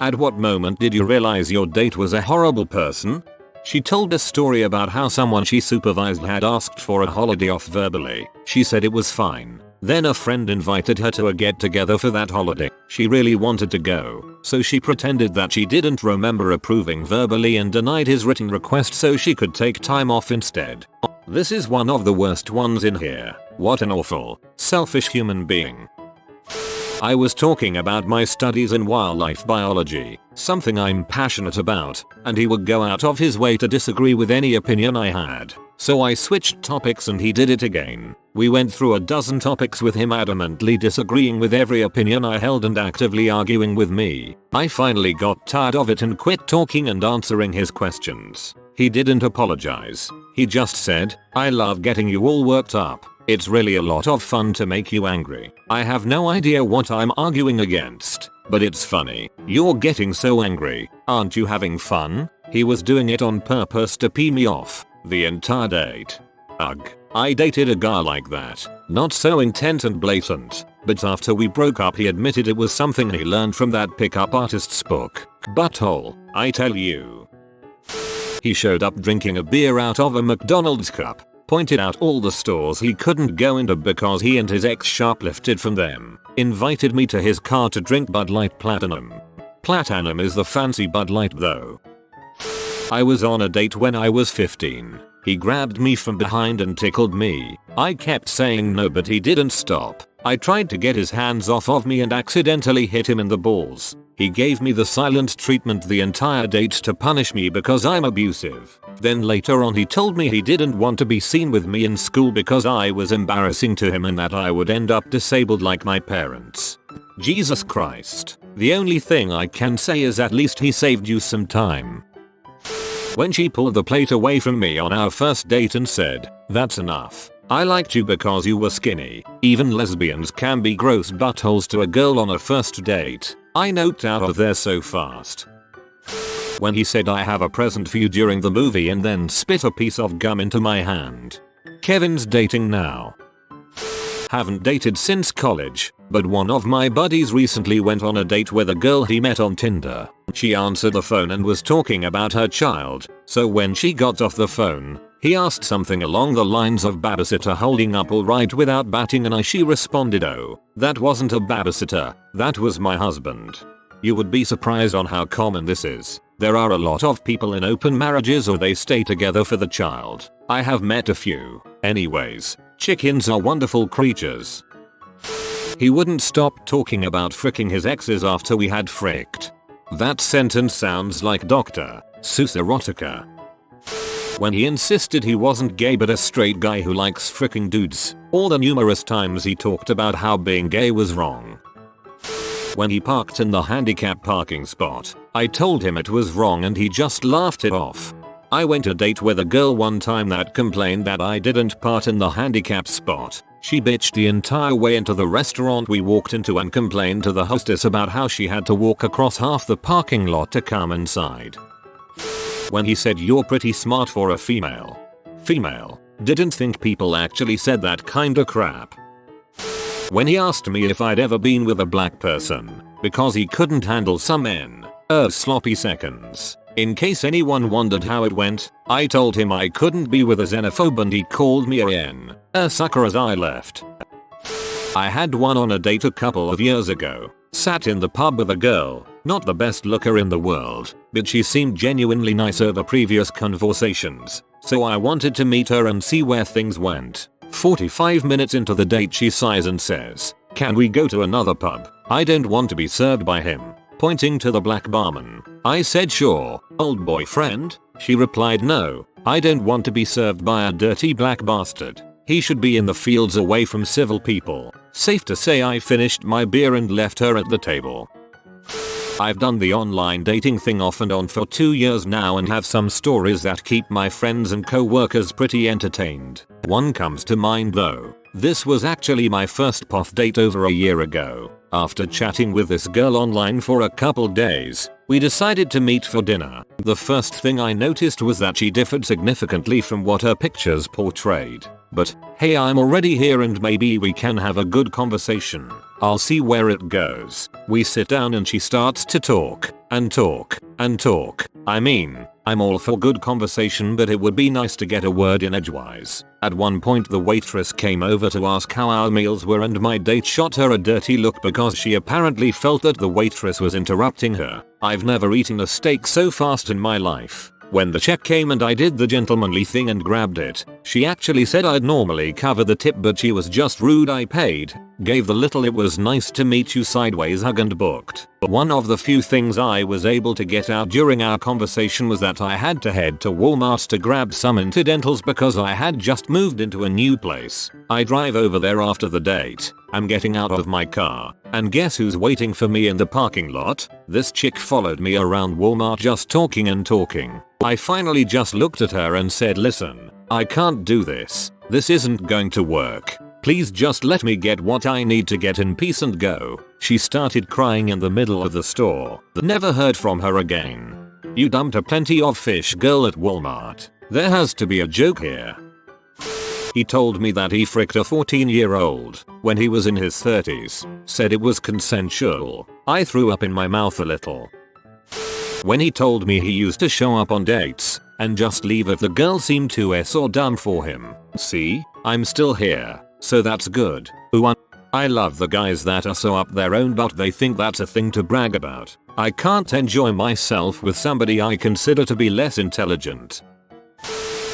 At what moment did you realize your date was a horrible person? She told a story about how someone she supervised had asked for a holiday off verbally. She said it was fine. Then a friend invited her to a get-together for that holiday. She really wanted to go, so she pretended that she didn't remember approving verbally and denied his written request so she could take time off instead. This is one of the worst ones in here. What an awful, selfish human being. I was talking about my studies in wildlife biology, something I'm passionate about, and he would go out of his way to disagree with any opinion I had. So I switched topics and he did it again. We went through a dozen topics with him adamantly disagreeing with every opinion I held and actively arguing with me. I finally got tired of it and quit talking and answering his questions. He didn't apologize. He just said, "I love getting you all worked up. It's really a lot of fun to make you angry. I have no idea what I'm arguing against, but it's funny. You're getting so angry. Aren't you having fun?" He was doing it on purpose to pee me off the entire date. Ugh. I dated a guy like that. Not so intense and blatant, but after we broke up he admitted it was something he learned from that pickup artist's book. Butthole, I tell you. He showed up drinking a beer out of a McDonald's cup. Pointed out all the stores he couldn't go into because he and his ex shoplifted from them. Invited me to his car to drink Bud Light Platinum. Platinum is the fancy Bud Light though. I was on a date when I was 15. He grabbed me from behind and tickled me. I kept saying no but he didn't stop. I tried to get his hands off of me and accidentally hit him in the balls. He gave me the silent treatment the entire date to punish me because I'm abusive. Then later on he told me he didn't want to be seen with me in school because I was embarrassing to him and that I would end up disabled like my parents. Jesus Christ. The only thing I can say is at least he saved you some time. When she pulled the plate away from me on our first date and said, "That's enough. I liked you because you were skinny." Even lesbians can be gross buttholes to a girl on a first date. I noped out of there so fast. When he said I have a present for you during the movie and then spit a piece of gum into my hand. Kevin's dating now. Haven't dated since college, but one of my buddies recently went on a date with a girl he met on Tinder. She answered the phone and was talking about her child, so when she got off the phone, he asked something along the lines of babysitter holding up alright without batting an eye. She responded, "Oh, that wasn't a babysitter, that was my husband." You would be surprised on how common this is. There are a lot of people in open marriages or they stay together for the child. I have met a few. Anyways, chickens are wonderful creatures. He wouldn't stop talking about fricking his exes after we had fricked. That sentence sounds like Dr. Seuss erotica. When he insisted he wasn't gay but a straight guy who likes fricking dudes, all the numerous times he talked about how being gay was wrong. When he parked in the handicap parking spot, I told him it was wrong and he just laughed it off. I went to date with a girl one time that complained that I didn't park in the handicap spot. She bitched the entire way into the restaurant we walked into and complained to the hostess about how she had to walk across half the parking lot to come inside. When he said you're pretty smart for a female. Didn't think people actually said that kinda crap. When he asked me if I'd ever been with a black person, because he couldn't handle some sloppy seconds. In case anyone wondered how it went, I told him I couldn't be with a xenophobe and he called me a sucker as I left. I had one on a date a couple of years ago. Sat in the pub with a girl, not the best looker in the world, but she seemed genuinely nice over previous conversations, so I wanted to meet her and see where things went. 45 minutes into the date she sighs and says, "Can we go to another pub? I don't want to be served by him," pointing to the black barman. I said, "Sure, old boyfriend?" She replied, "No, I don't want to be served by a dirty black bastard. He should be in the fields away from civil people." Safe to say I finished my beer and left her at the table. I've done the online dating thing off and on for 2 years now and have some stories that keep my friends and co-workers pretty entertained. One comes to mind though. This was actually my first POF date over a year ago. After chatting with this girl online for a couple days, we decided to meet for dinner. The first thing I noticed was that she differed significantly from what her pictures portrayed. But, hey, I'm already here and maybe we can have a good conversation. I'll see where it goes. We sit down and she starts to talk. and talk and talk. I mean, I'm all for good conversation, but it would be nice to get a word in edgewise. At one point the waitress came over to ask how our meals were, and my date shot her a dirty look because she apparently felt that the waitress was interrupting her. I've never eaten a steak so fast in my life. When the check came and I did the gentlemanly thing and grabbed it, she actually said I'd normally cover the tip, but she was just rude. I paid, gave the little "it was nice to meet you" sideways hug and booked. One of the few things I was able to get out during our conversation was that I had to head to Walmart to grab some incidentals because I had just moved into a new place. I drive over there after the date. I'm getting out of my car, and guess who's waiting for me in the parking lot? This chick followed me around Walmart just talking and talking. I finally just looked at her and said, "Listen, I can't do this. This isn't going to work. Please just let me get what I need to get in peace and go." She started crying in the middle of the store. Never heard from her again. You dumped a plenty of fish girl at Walmart. There has to be a joke here. He told me that he fricked a 14-year-old when he was in his 30s. Said it was consensual. I threw up in my mouth a little. When he told me he used to show up on dates and just leave if the girl seemed too or dumb for him. See, I'm still here, so that's good. Ooh, I love the guys that are so up their own butt they think that's a thing to brag about. I can't enjoy myself with somebody I consider to be less intelligent.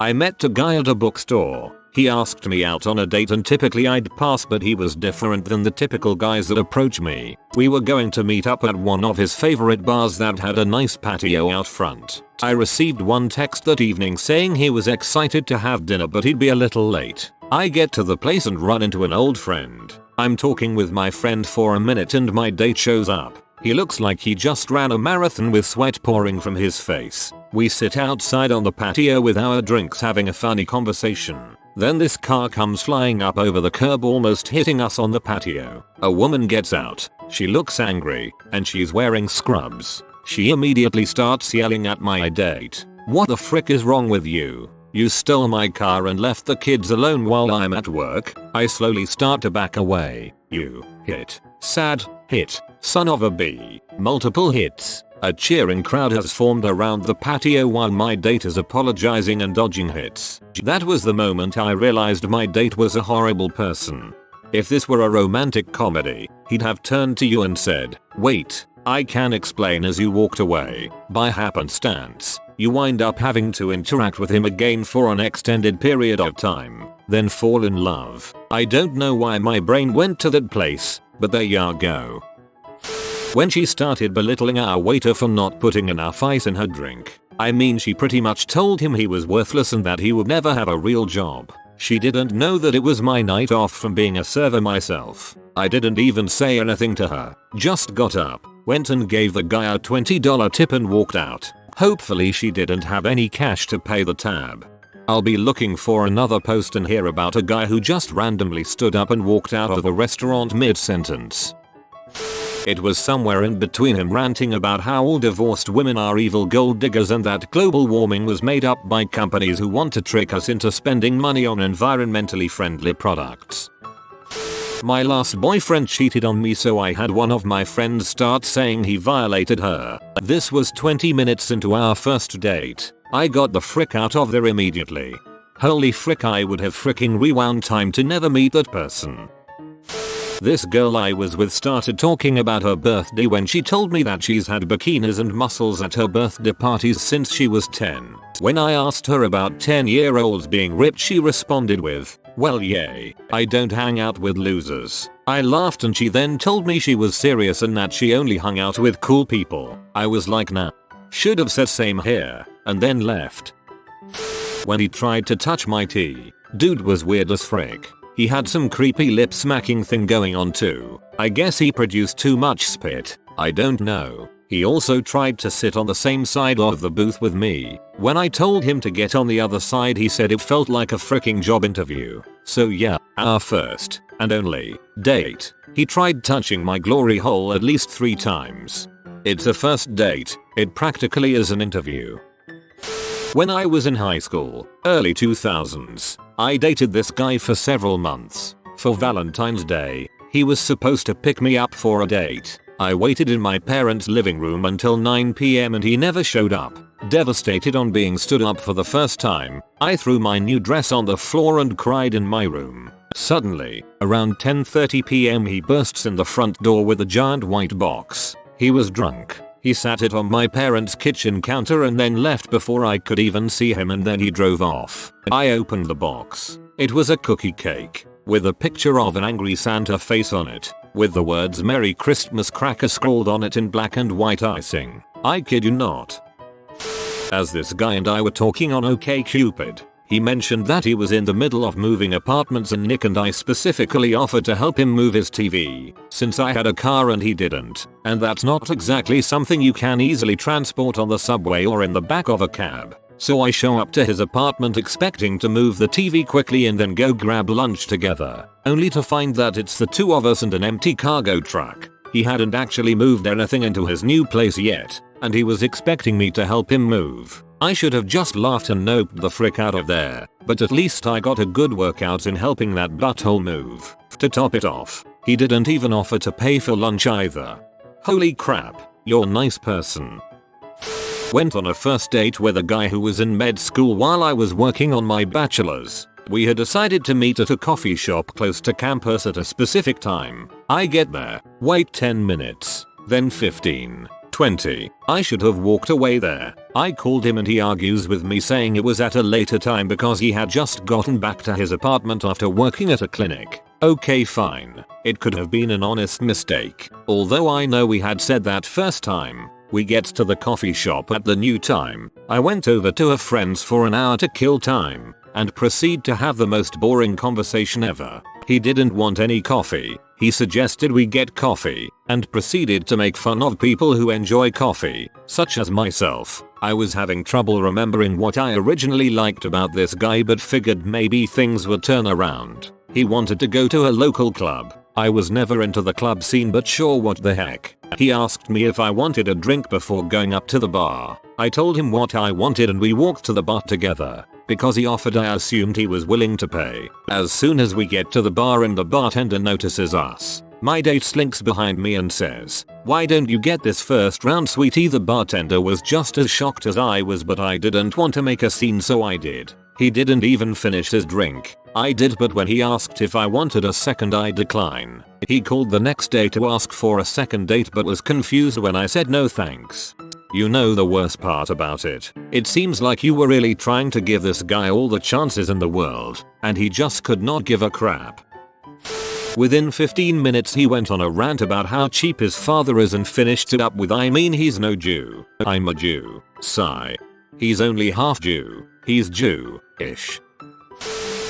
I met a guy at a bookstore. He asked me out on a date and typically I'd pass, but he was different than the typical guys that approach me. We were going to meet up at one of his favorite bars that had a nice patio out front. I received one text that evening saying he was excited to have dinner but he'd be a little late. I get to the place and run into an old friend. I'm talking with my friend for a minute and my date shows up. He looks like he just ran a marathon with sweat pouring from his face. We sit outside on the patio with our drinks having a funny conversation. Then this car comes flying up over the curb, almost hitting us on the patio. A woman gets out. She looks angry, and she's wearing scrubs. She immediately starts yelling at my date. "What the frick is wrong with you? You stole my car and left the kids alone while I'm at work." I slowly start to back away. "You hit. Sad hit. Son of a b." Multiple hits. A cheering crowd has formed around the patio while my date is apologizing and dodging hits. That was the moment I realized my date was a horrible person. If this were a romantic comedy, he'd have turned to you and said, "Wait, I can explain," as you walked away. By happenstance, you wind up having to interact with him again for an extended period of time, then fall in love. I don't know why my brain went to that place, but there you go. When she started belittling our waiter for not putting enough ice in her drink, I mean she pretty much told him he was worthless and that he would never have a real job. She didn't know that it was my night off from being a server myself. I didn't even say anything to her, just got up, went and gave the guy a $20 tip and walked out. Hopefully she didn't have any cash to pay the tab. I'll be looking for another post and hear about a guy who just randomly stood up and walked out of a restaurant mid-sentence. It was somewhere in between him ranting about how all divorced women are evil gold diggers and that global warming was made up by companies who want to trick us into spending money on environmentally friendly products. My last boyfriend cheated on me, so I had one of my friends start saying he violated her. This was 20 minutes into our first date. I got the frick out of there immediately. Holy frick, I would have fricking rewound time to never meet that person. This girl I was with started talking about her birthday when she told me that she's had bikinis and muscles at her birthday parties since she was 10. When I asked her about 10-year-olds being ripped, she responded with, "Well, yay, I don't hang out with losers." I laughed and she then told me she was serious and that she only hung out with cool people. I was like, nah. Should have said same here, and then left. When he tried to touch my tea, dude was weird as frick. He had some creepy lip smacking thing going on too. I guess he produced too much spit. I don't know. He also tried to sit on the same side of the booth with me. When I told him to get on the other side, he said it felt like a freaking job interview. So yeah, our first and only date, he tried touching my glory hole at least 3 times. It's a first date. It practically is an interview. When I was in high school, early 2000s, I dated this guy for several months. For Valentine's Day, he was supposed to pick me up for a date. I waited in my parents' living room until 9 p.m. and he never showed up. Devastated on being stood up for the first time, I threw my new dress on the floor and cried in my room. Suddenly, around 10:30 p.m. he bursts in the front door with a giant white box. He was drunk. He sat it on my parents' kitchen counter and then left before I could even see him, and then he drove off. I opened the box. It was a cookie cake with a picture of an angry Santa face on it, with the words "Merry Christmas" cracker scrawled on it in black and white icing. I kid you not. As this guy and I were talking on OkCupid, he mentioned that he was in the middle of moving apartments and Nick and I specifically offered to help him move his TV, since I had a car and he didn't, and that's not exactly something you can easily transport on the subway or in the back of a cab. So I show up to his apartment expecting to move the TV quickly and then go grab lunch together, only to find that it's the two of us and an empty cargo truck. He hadn't actually moved anything into his new place yet, and he was expecting me to help him move. I should have just laughed and noped the frick out of there, but at least I got a good workout in helping that butthole move. To top it off, he didn't even offer to pay for lunch either. Holy crap, you're a nice person. Went on a first date with a guy who was in med school while I was working on my bachelor's. We had decided to meet at a coffee shop close to campus at a specific time. I get there, wait 10 minutes, then 15. 20. I should have walked away there. I called him and he argues with me saying it was at a later time because he had just gotten back to his apartment after working at a clinic. Okay, fine. It could have been an honest mistake. Although I know we had said that first time. We get to the coffee shop at the new time. I went over to a friend's for an hour to kill time and proceed to have the most boring conversation ever. He didn't want any coffee. He suggested we get coffee and proceeded to make fun of people who enjoy coffee, such as myself. I was having trouble remembering what I originally liked about this guy but figured maybe things would turn around. He wanted to go to a local club. I was never into the club scene but sure, what the heck. He asked me if I wanted a drink before going up to the bar. I told him what I wanted and we walked to the bar together. Because he offered, I assumed he was willing to pay. As soon as we get to the bar and the bartender notices us, my date slinks behind me and says, "Why don't you get this first round, sweetie?" The bartender was just as shocked as I was, but I didn't want to make a scene so I did. He didn't even finish his drink. I did, but when he asked if I wanted a second I declined. He called the next day to ask for a second date but was confused when I said no thanks. You know the worst part about it? It seems like you were really trying to give this guy all the chances in the world, and he just could not give a crap. Within 15 minutes he went on a rant about how cheap his father is and finished it up with, "I mean, he's no Jew. I'm a Jew. Sigh. He's only half Jew. He's Jew-ish."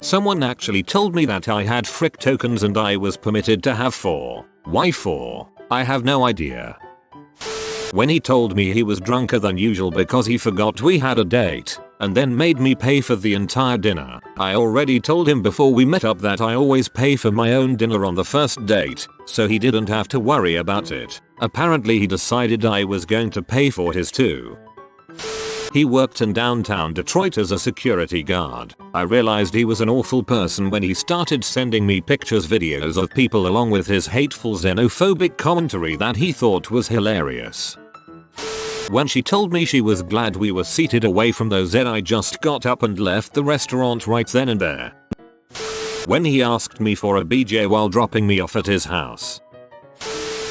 Someone actually told me that I had frick tokens and I was permitted to have 4. Why 4? I have no idea. When he told me he was drunker than usual because he forgot we had a date, and then made me pay for the entire dinner. I already told him before we met up that I always pay for my own dinner on the first date, so he didn't have to worry about it. Apparently he decided I was going to pay for his too. He worked in downtown Detroit as a security guard. I realized he was an awful person when he started sending me pictures, videos of people along with his hateful xenophobic commentary that he thought was hilarious. When she told me she was glad we were seated away from those, I just got up and left the restaurant right then and there. When he asked me for a BJ while dropping me off at his house.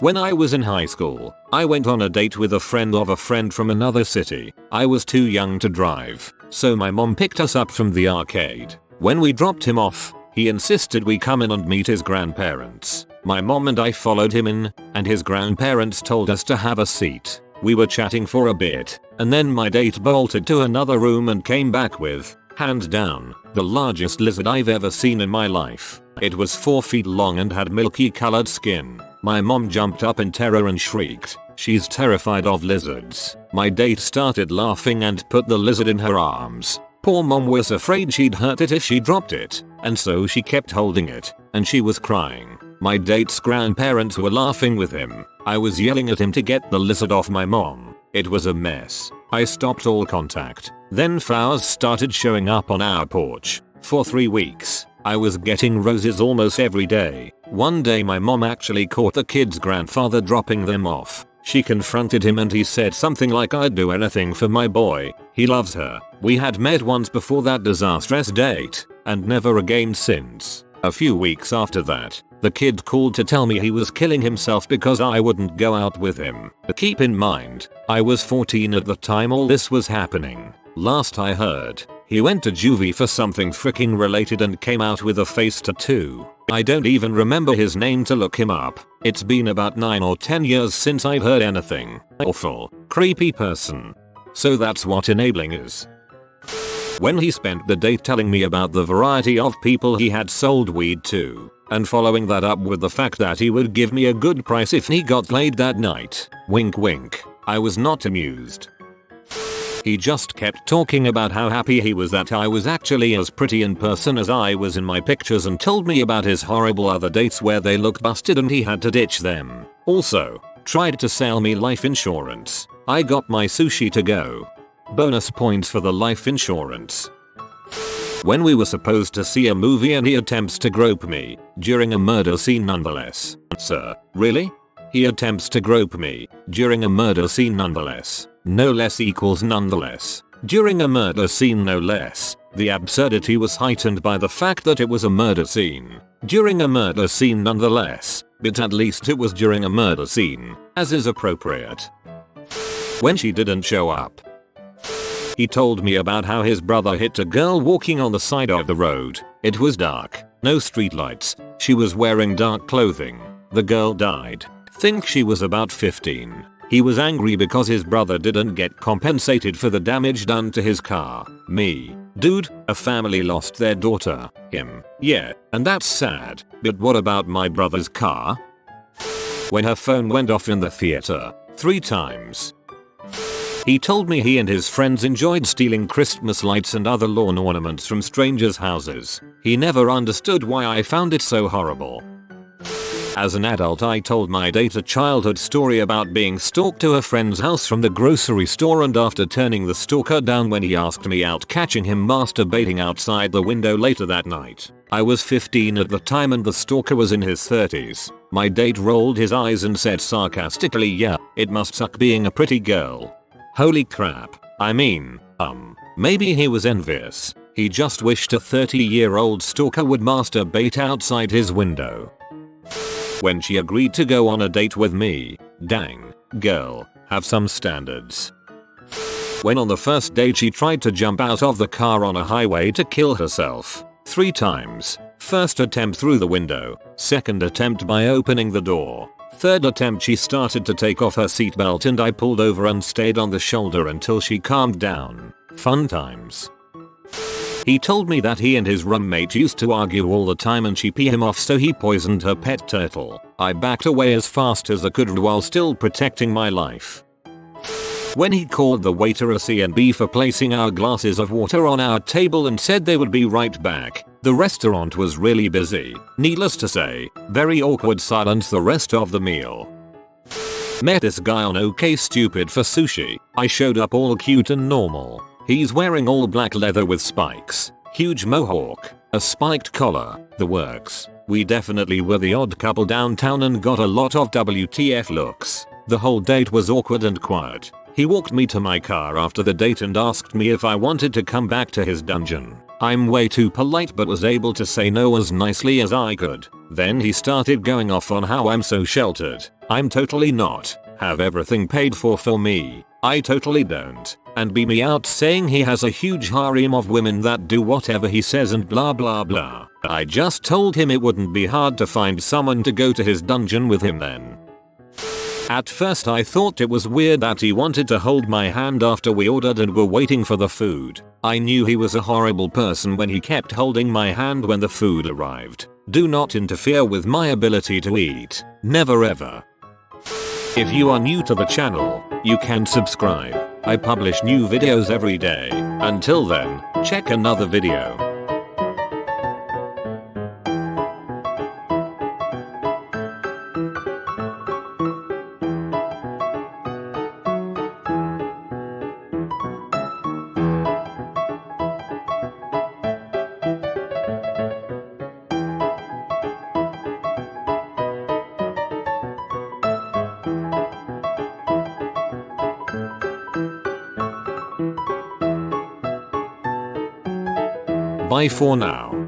When I was in high school, I went on a date with a friend from another city. I was too young to drive, so my mom picked us up from the arcade. When we dropped him off, he insisted we come in and meet his grandparents. My mom and I followed him in, and his grandparents told us to have a seat. We were chatting for a bit, and then my date bolted to another room and came back with, hands down, the largest lizard I've ever seen in my life. It was 4 feet long and had milky colored skin. My mom jumped up in terror and shrieked. She's terrified of lizards. My date started laughing and put the lizard in her arms. Poor mom was afraid she'd hurt it if she dropped it, and so she kept holding it, and she was crying. My date's grandparents were laughing with him. I was yelling at him to get the lizard off my mom. It was a mess. I stopped all contact. Then flowers started showing up on our porch. For 3 weeks, I was getting roses almost every day. One day my mom actually caught the kid's grandfather dropping them off. She confronted him and he said something like, "I'd do anything for my boy. He loves her." We had met once before that disastrous date and never again since. A few weeks after that, the kid called to tell me he was killing himself because I wouldn't go out with him. Keep in mind, I was 14 at the time all this was happening. Last I heard, he went to juvie for something freaking related and came out with a face tattoo. I don't even remember his name to look him up. It's been about 9 or 10 years since I've heard anything. Awful, creepy person. So that's what enabling is. When he spent the date telling me about the variety of people he had sold weed to, and following that up with the fact that he would give me a good price if he got laid that night, wink wink, I was not amused. He just kept talking about how happy he was that I was actually as pretty in person as I was in my pictures and told me about his horrible other dates where they looked busted and he had to ditch them. Also, tried to sell me life insurance. I got my sushi to go. Bonus points for the life insurance. When we were supposed to see a movie and he attempts to grope me during a murder scene nonetheless. Sir, really? He attempts to grope me during a murder scene nonetheless. No less equals nonetheless. During a murder scene no less. The absurdity was heightened by the fact that it was a murder scene. During a murder scene nonetheless, but at least it was during a murder scene, as is appropriate. When she didn't show up, he told me about how his brother hit a girl walking on the side of the road. It was dark, no streetlights. She was wearing dark clothing. The girl died. Think she was about 15. He was angry because his brother didn't get compensated for the damage done to his car. Me. Dude, a family lost their daughter. Him. Yeah, and that's sad. But what about my brother's car? When her phone went off in the theater 3 times. He told me he and his friends enjoyed stealing Christmas lights and other lawn ornaments from strangers' houses. He never understood why I found it so horrible. As an adult I told my date a childhood story about being stalked to a friend's house from the grocery store and after turning the stalker down when he asked me out catching him masturbating outside the window later that night. I was 15 at the time and the stalker was in his 30s. My date rolled his eyes and said sarcastically, "Yeah, it must suck being a pretty girl." Holy crap. I mean, maybe he was envious. He just wished a 30-year-old stalker would masturbate outside his window. When she agreed to go on a date with me, dang, girl, have some standards. When on the first date she tried to jump out of the car on a highway to kill herself 3 times. First attempt through the window, second attempt by opening the door. Third attempt she started to take off her seatbelt and I pulled over and stayed on the shoulder until she calmed down. Fun times. He told me that he and his roommate used to argue all the time and she pissed him off so he poisoned her pet turtle. I backed away as fast as I could while still protecting my life. When he called the waiter a C&B for placing our glasses of water on our table and said they would be right back. The restaurant was really busy. Needless to say, very awkward silence the rest of the meal. Met this guy on OK Stupid for sushi. I showed up all cute and normal. He's wearing all black leather with spikes, huge mohawk, a spiked collar, the works. We definitely were the odd couple downtown and got a lot of WTF looks. The whole date was awkward and quiet. He walked me to my car after the date and asked me if I wanted to come back to his dungeon. I'm way too polite but was able to say no as nicely as I could. Then he started going off on how I'm so sheltered. I'm totally not. Have everything paid for me. I totally don't. And beat me out saying he has a huge harem of women that do whatever he says and blah blah blah. I just told him it wouldn't be hard to find someone to go to his dungeon with him then. At first I thought it was weird that he wanted to hold my hand after we ordered and were waiting for the food. I knew he was a horrible person when he kept holding my hand when the food arrived. Do not interfere with my ability to eat. Never ever. If you are new to the channel, you can subscribe. I publish new videos every day. Until then, check another video. Bye for now.